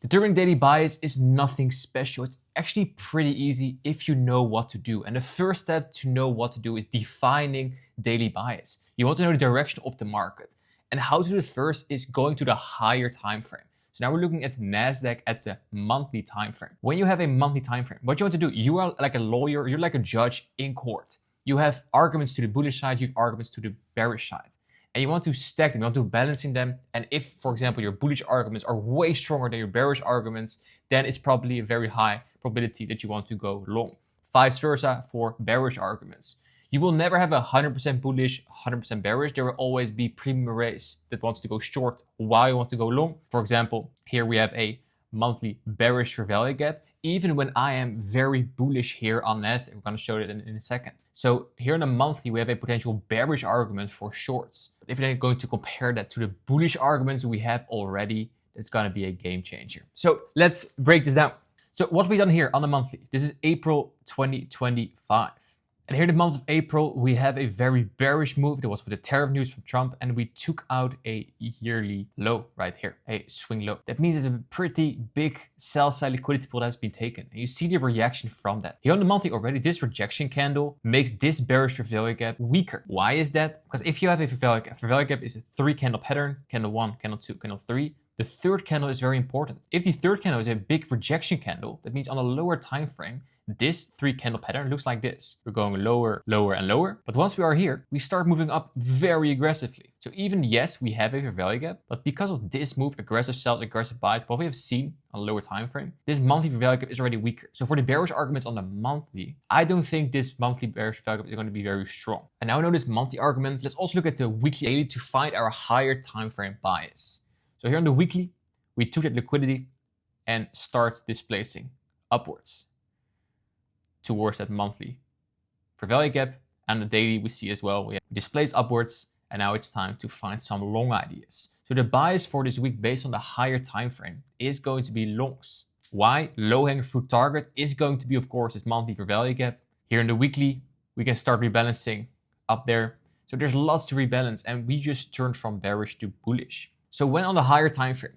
Determining daily bias is nothing special. It's actually pretty easy if you know what to do. And the first step to know what to do is defining daily bias. You want to know the direction of the market. And how to do this first is going to the higher time frame. So now we're looking at NASDAQ at the monthly time frame. When you have a monthly time frame, what you want to do, you are like a lawyer, you're like a judge in court. You have arguments to the bullish side, you have arguments to the bearish side. And you want to stack them, you want to balancing them. And if, for example, your bullish arguments are way stronger than your bearish arguments, then it's probably a very high probability that you want to go long. Vice versa for bearish arguments. You will never have 100% bullish, 100% bearish. There will always be premium arrays that wants to go short while you want to go long. For example, here we have a monthly bearish for value gap, even when I am very bullish here on NASDAQ. We're going to show it in a second. So here in the monthly, we have a potential bearish argument for shorts. But if you're going to compare that to the bullish arguments we have already, it's going to be a game changer. So let's break this down. So what we've done here on the monthly, this is April 2025. And here in the month of April, we have a very bearish move. That was with the tariff news from Trump, and we took out a yearly low right here, a swing low. That means it's a pretty big sell side liquidity pool that's been taken. And you see the reaction from that. Here on the monthly already, this rejection candle makes this bearish for value gap weaker. Why is that? Because if you have a for value gap is a 3 candle pattern, candle 1, candle 2, candle 3. The third candle is very important. If the third candle is a big rejection candle, that means on a lower time frame, this 3 candle pattern looks like this. We're going lower, lower, and lower. But once we are here, we start moving up very aggressively. So even, yes, we have a fair value gap, but because of this move, aggressive sells, aggressive buys, what we have seen on a lower time frame, this monthly fair value gap is already weaker. So for the bearish arguments on the monthly, I don't think this monthly bearish value gap is going to be very strong. And now we know this monthly argument. Let's also look at the weekly daily to find our higher time frame bias. So here on the weekly, we took that liquidity and start displacing upwards towards that monthly for value gap. And the daily we see as well, we have displaced upwards, and now it's time to find some long ideas. So the bias for this week based on the higher time frame is going to be longs. Why? Low hanging fruit target is going to be, of course, this monthly for value gap. Here in the weekly, we can start rebalancing up there. So there's lots to rebalance, and we just turned from bearish to bullish. So when on the higher time frame,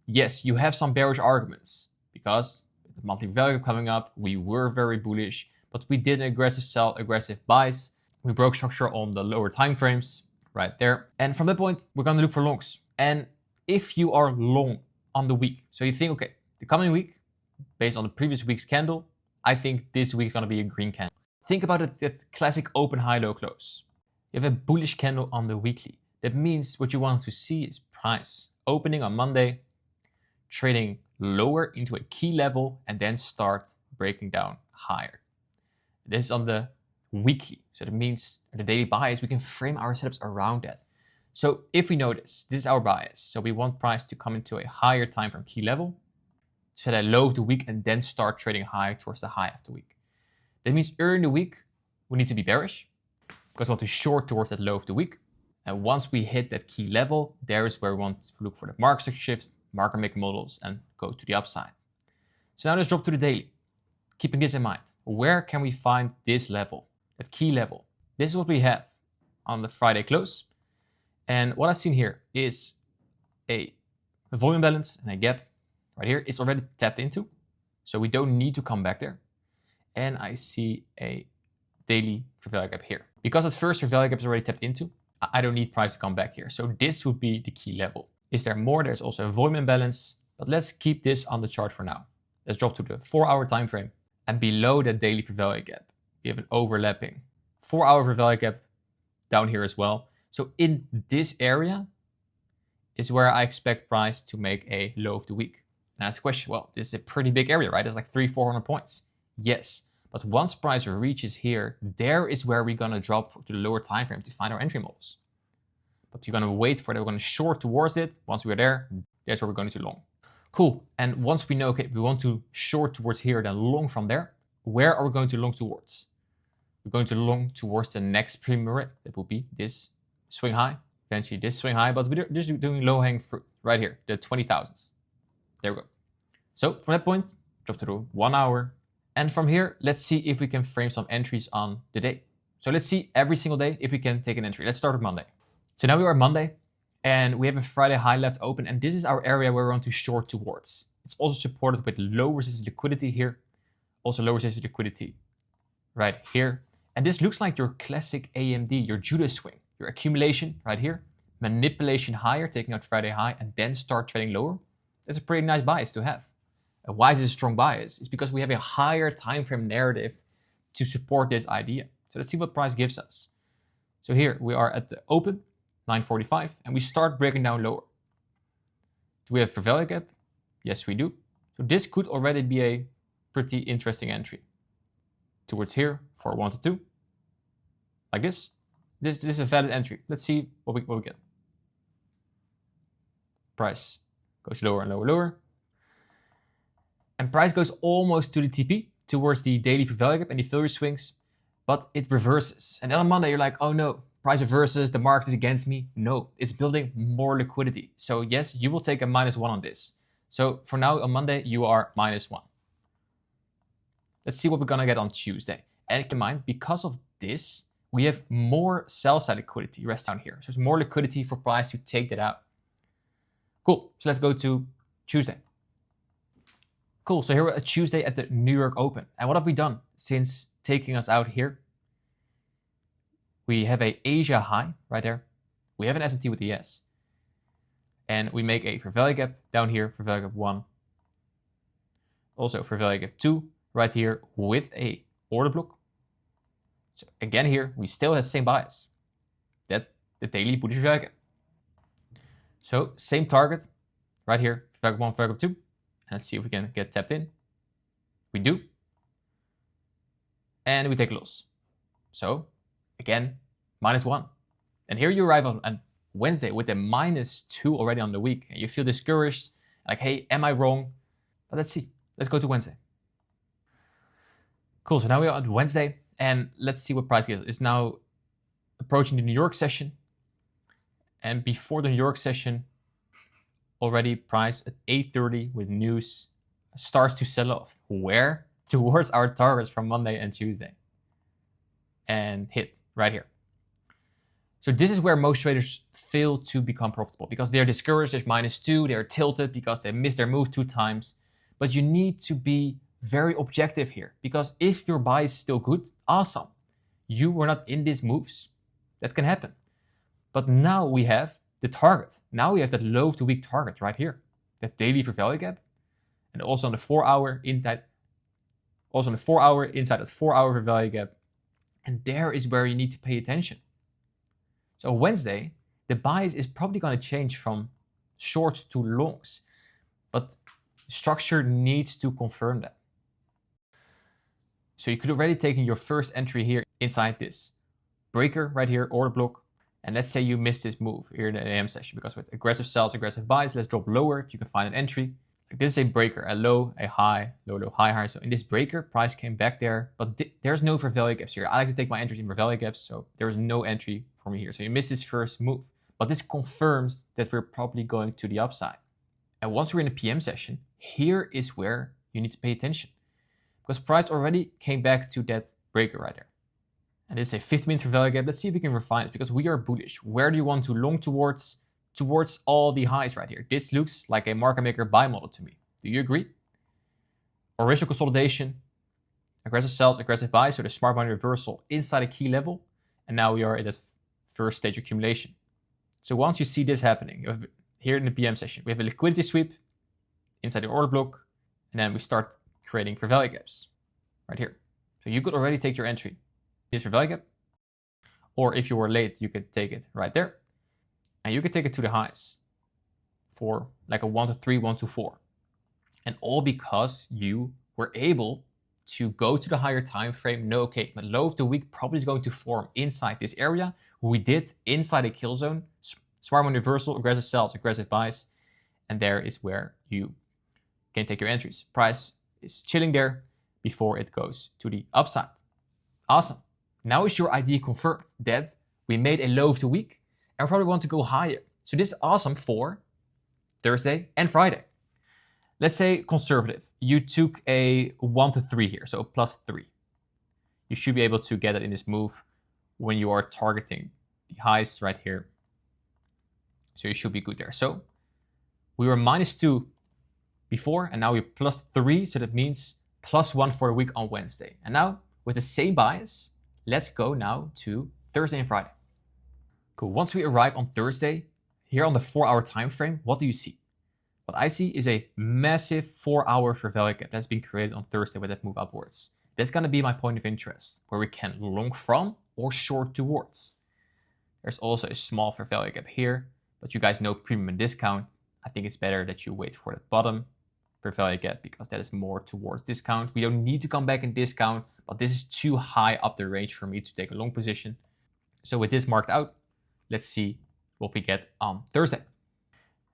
yes, you have some bearish arguments because the monthly value coming up, we were very bullish, but we did an aggressive sell, aggressive buys. We broke structure on the lower time frames right there. And from that point, we're going to look for longs. And if you are long on the week, so you think, okay, the coming week, based on the previous week's candle, I think this week's going to be a green candle. Think about it, that classic open, high, low, close. You have a bullish candle on the weekly. That means what you want to see is price opening on Monday, trading lower into a key level, and then start breaking down higher. This is on the weekly. So that means the daily bias, we can frame our setups around that. So if we notice, this is our bias. So we want price to come into a higher time frame key level, set a low of the week, and then start trading higher towards the high of the week. That means early in the week, we need to be bearish because we want to short towards that low of the week. And once we hit that key level, there is where we want to look for the market structure shifts, market making models, and go to the upside. So now let's drop to the daily. Keeping this in mind, where can we find this level, that key level? This is what we have on the Friday close. And what I've seen here is a volume balance and a gap right here. It's already tapped into, so we don't need to come back there. And I see a daily fair value gap here. Because at first fair value gap is already tapped into, I don't need price to come back here. So this would be the key level. Is there more? There's also a volume imbalance, but let's keep this on the chart for now. Let's drop to the 4-hour time frame, and below that daily fair value gap, we have an overlapping 4-hour fair value gap down here as well. So in this area is where I expect price to make a low of the week. Now that's the question, well, this is a pretty big area, right? It's like 300-400 points. Yes, but once price reaches here, there is where we're gonna drop to the lower time frame to find our entry models. But you're gonna wait for that, we're gonna short towards it. Once we're there, that's where we're going to long. Cool, and once we know, okay, we want to short towards here, then long from there, where are we going to long towards? We're going to long towards the next premium array. That will be this swing high, eventually this swing high, but we're just doing low hanging fruit right here, the 20,000s. There we go. So from that point, drop to the 1 hour. And from here, let's see if we can frame some entries on the day. So let's see every single day if we can take an entry. Let's start with Monday. So now we are Monday and we have a Friday high left open, and this is our area where we want to short towards. It's also supported with low resistance liquidity here, also low resistance liquidity right here. And this looks like your classic AMD, your Judas swing, your accumulation right here, manipulation higher, taking out Friday high, and then start trading lower. That's a pretty nice bias to have. And why is this a strong bias? It's because we have a higher time frame narrative to support this idea. So let's see what price gives us. So here we are at the open, 945, and we start breaking down lower. Do we have fair value gap? Yes, we do. So this could already be a pretty interesting entry. Towards here for 1 to 2, like this. This is a valid entry. Let's see what we get. Price goes lower and lower, lower. And price goes almost to the TP, towards the daily fair value gap and the failure swings, but it reverses. And then on Monday, you're like, oh no, price reverses, the market is against me. No, it's building more liquidity. So yes, you will take a -1 on this. So for now, on Monday, you are -1. Let's see what we're gonna get on Tuesday. And keep in mind, because of this, we have more sell side liquidity rest down here. So there's more liquidity for price to take that out. Cool, so let's go to Tuesday. Cool, so here we're at Tuesday at the New York Open. And what have we done since taking us out here? We have a Asia high right there. We have an S&T with the S. And we make a fair value gap down here, fair value gap 1. Also fair value gap 2 right here with a order block. So again here, we still have the same bias. That the daily bullish fair value gap. So same target right here, fair value gap 1, fair value gap 2. And let's see if we can get tapped in. We do. And we take a loss. So again, -1. And here you arrive on Wednesday with a -2 already on the week. And you feel discouraged, like, hey, am I wrong? But let's see. Let's go to Wednesday. Cool, so now we are on Wednesday, and let's see what price gives. It's now approaching the New York session. And before the New York session, already price at 8:30 with news starts to sell off. Where? Towards our targets from Monday and Tuesday. And hit right here. So this is where most traders fail to become profitable because they're discouraged, there's -2, they're tilted because they missed their move 2 times. But you need to be very objective here, because if your buy is still good, awesome. You were not in these moves, that can happen. But now we have the target. Now we have that low to weak target right here, that daily fair value gap, and also on the 4-hour inside, inside that 4-hour fair value gap. And there is where you need to pay attention. So Wednesday, the bias is probably going to change from shorts to longs, but structure needs to confirm that. So you could already taken your first entry here inside this breaker right here, order block. And let's say you missed this move here in the AM session because with aggressive sells, aggressive buys, let's drop lower if you can find an entry. Like this is a breaker, a low, a high, low, low, high, high. So in this breaker, price came back there, but there's no fair value gaps here. I like to take my entries in fair value gaps, so there's no entry for me here. So you missed this first move, but this confirms that we're probably going to the upside. And once we're in the PM session, here is where you need to pay attention because price already came back to that breaker right there. And this is a 50-minute fair value gap. Let's see if we can refine it because we are bullish. Where do you want to long towards? Towards all the highs right here. This looks like a market maker buy model to me. Do you agree? Original consolidation, aggressive sells, aggressive buys, so the smart money reversal inside a key level. And now we are at that first stage accumulation. So once you see this happening, you have, here in the PM session, we have a liquidity sweep inside the order block, and then we start creating fair value gaps right here. So you could already take your entry, this fair value gap, or if you were late, you could take it right there. And you could take it to the highs for like a 1 to 3, 1 to 4. And all because you were able to go to the higher time frame. No, okay, but low of the week probably is going to form inside this area. We did inside a kill zone, smart money reversal, aggressive sells, aggressive buys. And there is where you can take your entries. Price is chilling there before it goes to the upside. Awesome. Now is your idea confirmed that we made a low of the week. I probably want to go higher. So this is awesome for Thursday and Friday. Let's say conservative. You took a 1 to 3 here, so +3. You should be able to get it in this move when you are targeting the highs right here. So you should be good there. So we were -2 before, and now we're +3, so that means +1 for a week on Wednesday. And now, with the same bias, let's go now to Thursday and Friday. Cool. Once we arrive on Thursday, here on the 4-hour time frame, what do you see? What I see is a massive 4-hour fair value gap that's been created on Thursday with that move upwards. That's going to be my point of interest, where we can long from or short towards. There's also a small fair value gap here, but you guys know premium and discount. I think it's better that you wait for the bottom fair value gap because that is more towards discount. We don't need to come back in discount, but this is too high up the range for me to take a long position. So with this marked out, let's see what we get on Thursday.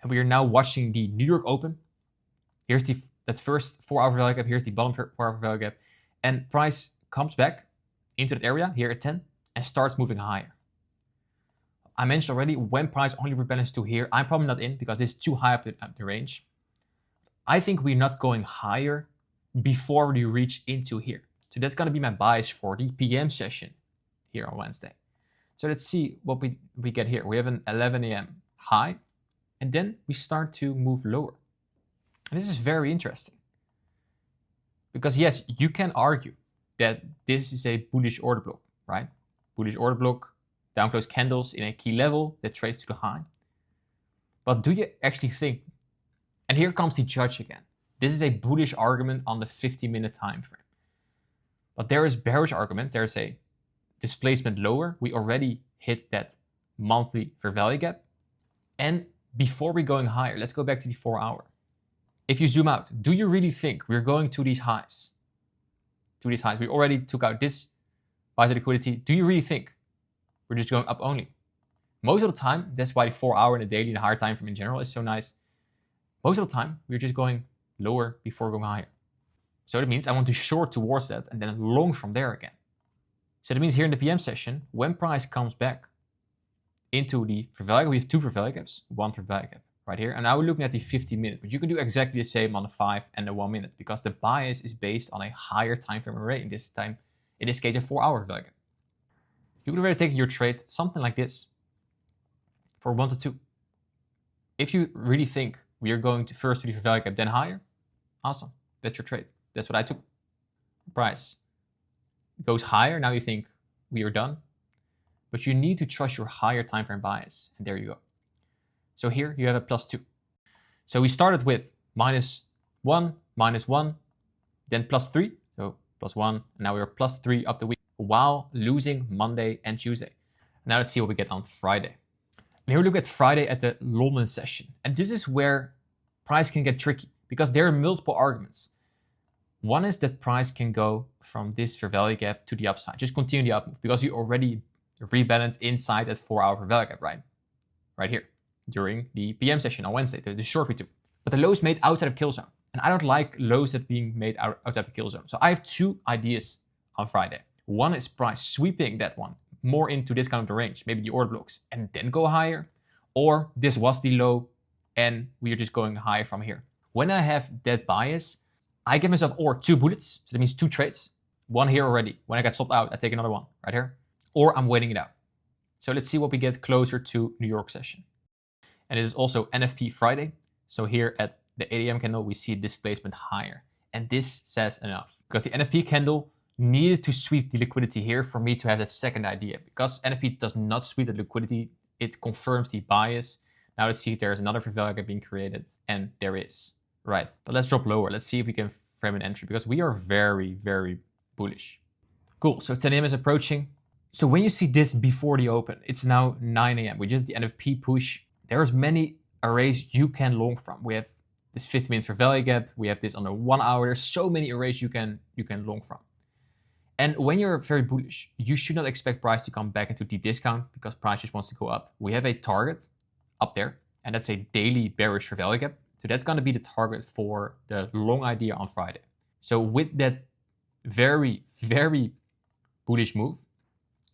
And we are now watching the New York Open. Here's that first 4-hour value gap. Here's the bottom 4-hour value gap. And price comes back into that area here at 10 and starts moving higher. I mentioned already, when price only rebalances to here, I'm probably not in because this is too high up the range. I think we're not going higher before we reach into here. So that's going to be my bias for the PM session here on Wednesday. So let's see what we get here. We have an 11 a.m. high, and then we start to move lower. And this is very interesting. Because yes, you can argue that this is a bullish order block, right? Bullish order block, down close candles in a key level that trades to the high. But do you actually think, and here comes the judge again, this is a bullish argument on the 50-minute time frame. But there is bearish arguments. There's a displacement lower. We already hit that monthly fair value gap. And before we're going higher, let's go back to the 4-hour. If you zoom out, do you really think we're going to these highs? We already took out this bias of liquidity. Do you really think we're just going up only? Most of the time, that's why the 4-hour and the daily and the higher time frame in general is so nice. Most of the time, we're just going lower before going higher. So that means I want to short towards that and then long from there again. So that means here in the PM session, when price comes back into the fair value, we have two fair value gaps, one fair value gap right here. And now we're looking at the 50-minute, but you can do exactly the same on the 5 and the 1 minute because the bias is based on a higher time frame array. In this case, a 4-hour value gap. You could already take your trade something like this for 1 to 2. If you really think we are going to first to the fair value gap, then higher, awesome. That's your trade. That's what I took. Price goes higher. Now you think we are done, but you need to trust your higher time frame bias. And there you go. So here you have a +2. So we started with -1, -1, then +3. So +1, and now we're +3 up the week while losing Monday and Tuesday. Now let's see what we get on Friday. And here we look at Friday at the London session. And this is where price can get tricky because there are multiple arguments. One is that price can go from this fair value gap to the upside. Just continue the up move because you already rebalance inside that 4-hour fair value gap, right? Right here during the PM session on Wednesday, the short we took. But the lows made outside of kill zone. And I don't like lows that being made outside the kill zone. So I have two ideas on Friday. One is price sweeping that one more into this kind of the range, maybe the order blocks, and then go higher. Or this was the low and we are just going higher from here. When I have that bias, I give myself or 2 bullets, so that means 2 trades. One here already. When I get stopped out, I take another one right here. Or I'm waiting it out. So let's see what we get closer to New York session. And it is also NFP Friday. So here at the 8 a.m. candle, we see displacement higher. And this says enough. Because the NFP candle needed to sweep the liquidity here for me to have that second idea. Because NFP does not sweep the liquidity, it confirms the bias. Now let's see if there's another fair value gap being created. And there is. Right, but let's drop lower. Let's see if we can frame an entry because we are very, very bullish. Cool, so 10 a.m. is approaching. So when you see this before the open, it's now 9 a.m. We just did the NFP push. There's many arrays you can long from. We have this 50-minute fair value gap. We have this on the 1 hour. There's so many arrays you can long from. And when you're very bullish, you should not expect price to come back into deep discount because price just wants to go up. We have a target up there, and that's a daily bearish fair value gap. So that's going to be the target for the long idea on Friday. So with that very, very bullish move,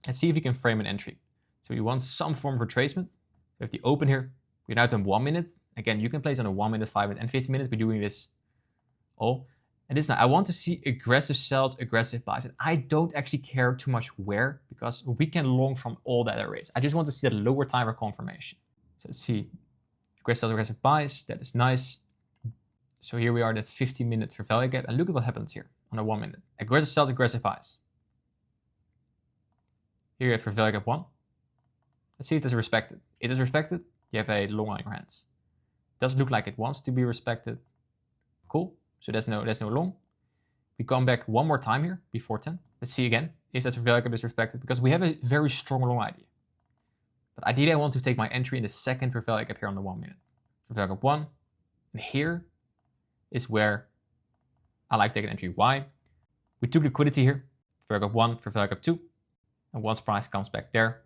let's see if we can frame an entry. So we want some form of retracement. We have the open here. We're now at 1 minute. Again, you can place on a 1 minute, 5 minute, and 50 minutes. We're doing this all. And this now, I want to see aggressive sells, aggressive buys. And I don't actually care too much where because we can long from all that arrays. I just want to see that lower timer confirmation. So let's see. Aggressive buys, that is nice. So here we are at 15-minute fair value gap, and look at what happens here on the 1 minute. Aggressive sells, aggressive buys. Here you have fair value gap 1. Let's see if this is respected. It is respected. You have a long on your hands. Doesn't look like it wants to be respected. Cool. So there's no long. We come back one more time here before 10. Let's see again if that fair value gap is respected, because we have a very strong long idea. But ideally, I want to take my entry in the second fair value gap here on the 1 minute. Fair value gap 1. And here is where I like to take an entry. Why? We took liquidity here. Fair value gap 1, fair value gap 2. And once price comes back there,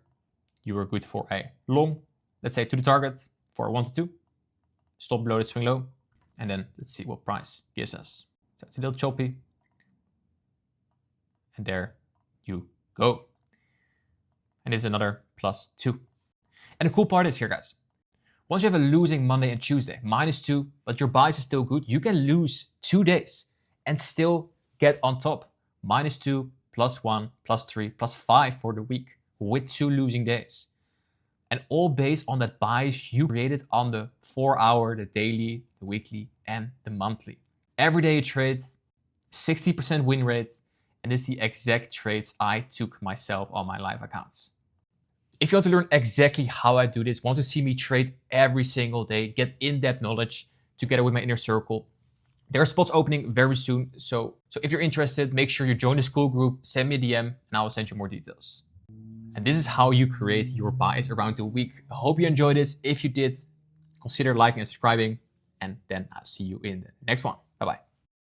you are good for a long, let's say to the target for 1 to 2. Stop below the swing low. And then let's see what price gives us. So it's a little choppy. And there you go. And it's another +2. And the cool part is here, guys. Once you have a losing Monday and Tuesday, -2, but your buys is still good, you can lose 2 days and still get on top. -2, +1, +3, +5 for the week with 2 losing days. And all based on that buys you created on the 4-hour, the daily, the weekly, and the monthly. Every day you trade, 60% win rate, and this is the exact trades I took myself on my live accounts. If you want to learn exactly how I do this, want to see me trade every single day, get in-depth knowledge together with my inner circle, there are spots opening very soon. So if you're interested, make sure you join the school group, send me a DM, and I will send you more details. And this is how you create your buys around the week. I hope you enjoyed this. If you did, consider liking and subscribing. And then I'll see you in the next one. Bye-bye.